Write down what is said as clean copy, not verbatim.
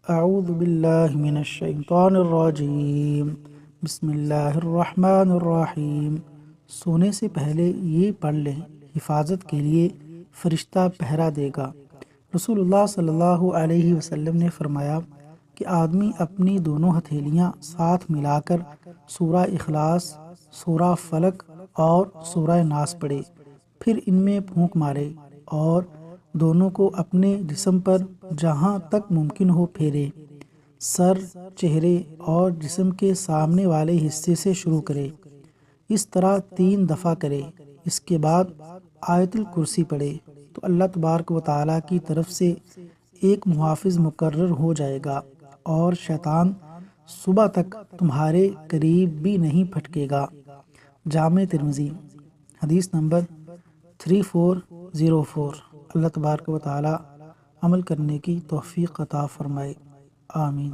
اعوذ باللہ من الشیطان الرجیم، بسم اللہ الرحمن الرحیم۔ سونے سے پہلے یہ پڑھ لیں، حفاظت کے لیے فرشتہ پہرا دے گا۔ رسول اللہ صلی اللہ علیہ وسلم نے فرمایا کہ آدمی اپنی دونوں ہتھیلیاں ساتھ ملا کر سورہ اخلاص، سورہ فلق اور سورہ ناس پڑھے، پھر ان میں پھونک مارے اور دونوں کو اپنے جسم پر جہاں تک ممکن ہو پھیرے۔ سر، چہرے اور جسم کے سامنے والے حصے سے شروع کرے۔ اس طرح 3 دفعہ کرے۔ اس کے بعد آیت الکرسی پڑھے تو اللہ تبارک و تعالیٰ کی طرف سے ایک محافظ مقرر ہو جائے گا اور شیطان صبح تک تمہارے قریب بھی نہیں پھٹکے گا۔ جامع ترمذی، حدیث نمبر 3404۔ اللہ تبارک و تعالیٰ عمل کرنے کی توفیق عطا فرمائے، آمین۔